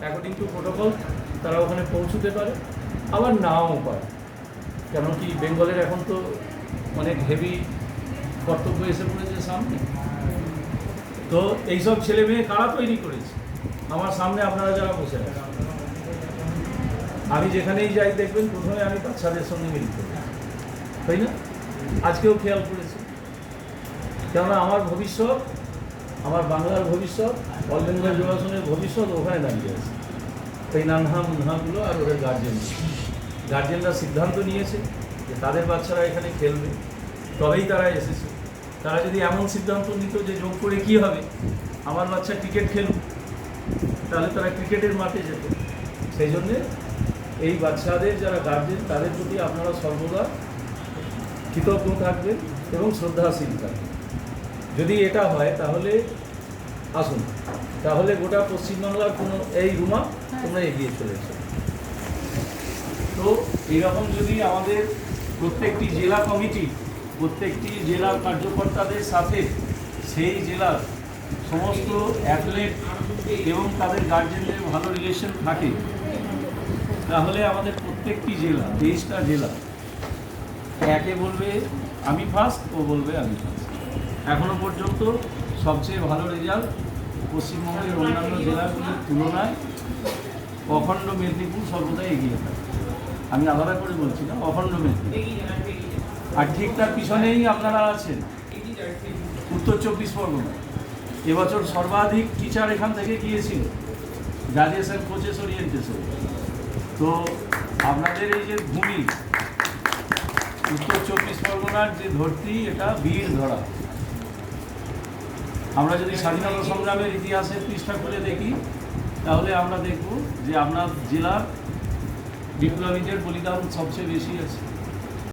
According to protocol তারা ওখানে পৌঁছতে পারে, আবার নাও পারে। কেন কি বেঙ্গলের এখন তো অনেক হেভি কর্তব্য এসে পড়েছে সামনে। তো এইসব ছেলে মেয়ে কারা তৈরি করেছে? আমার সামনে আপনারা যারা বসে আছেন, আমি যেখানেই যাই দেখবেন প্রথমে আমি বাচ্চাদের সঙ্গে মিলিত করি, তাই না? আজকেও খেয়াল করেছি, কেননা আমার ভবিষ্যৎ, আমার বাংলার ভবিষ্যৎ, অল বেঙ্গল যোগাসনের ভবিষ্যৎ ওখানে দাঁড়িয়ে আছে। এই নানহা মুনহাগুলো আর ওদের গার্জেনরা সিদ্ধান্ত নিয়েছে যে তাদের বাচ্চারা এখানে খেলবে, তবেই তারা এসেছে। তারা যদি এমন সিদ্ধান্ত নিত যে যোগ করে কী হবে, আমার বাচ্চা ক্রিকেট খেলুক, তাহলে তারা ক্রিকেটের মাঠে যেত। সেই জন্যে এই বাচ্চাদের যারা গার্জেন তাদের প্রতি আপনারা সর্বদা কৃতজ্ঞ থাকবেন এবং শ্রদ্ধাশীল থাকবেন। যদি এটা হয় তাহলে আসুন, তাহলে গোটা পশ্চিমবাংলার কোনো এই রুমা তোমরা এগিয়ে চলেছে। তো এইরকম যদি আমাদের প্রত্যেকটি জেলা কমিটি, প্রত্যেকটি জেলার কার্যকর্তাদের সাথে সেই জেলার সমস্ত অ্যাথলেট এবং তাদের গার্জেনদের ভালো রিলেশন থাকে, তাহলে আমাদের প্রত্যেকটি জেলা, 23টা জেলা, একে বলবে আমি ফার্স্ট, ও বলবে আমি ফার্স্ট। এখনও পর্যন্ত সবচেয়ে ভালো রেজাল্ট পশ্চিমবঙ্গের অন্যান্য জেলাগুলির তুলনায় অখণ্ড মেদিনীপুর সর্বদাই এগিয়ে থাকে। আমি আলাদা করে বলছি না, অখণ্ড মেদিনীপুর। আর ঠিক তার পিছনেই আপনারা আছেন উত্তর 24 পরগনা। এবছর সর্বাধিক টিচার এখান থেকে গিয়েছিল গ্রাজুয়েশন কোচেস ওরিয়েন্টেশন। তো আপনাদের এই যে ভূমি উত্তর 24 পরগনার যে ধরতি, এটা বীর ধরা। আমরা যদি স্বাধীনতা সংগ্রামের ইতিহাসের পৃষ্ঠা করে দেখি, তাহলে আমরা দেখব যে আপনার জেলার বিপ্লবীদের বলিদান সবচেয়ে বেশি আছে।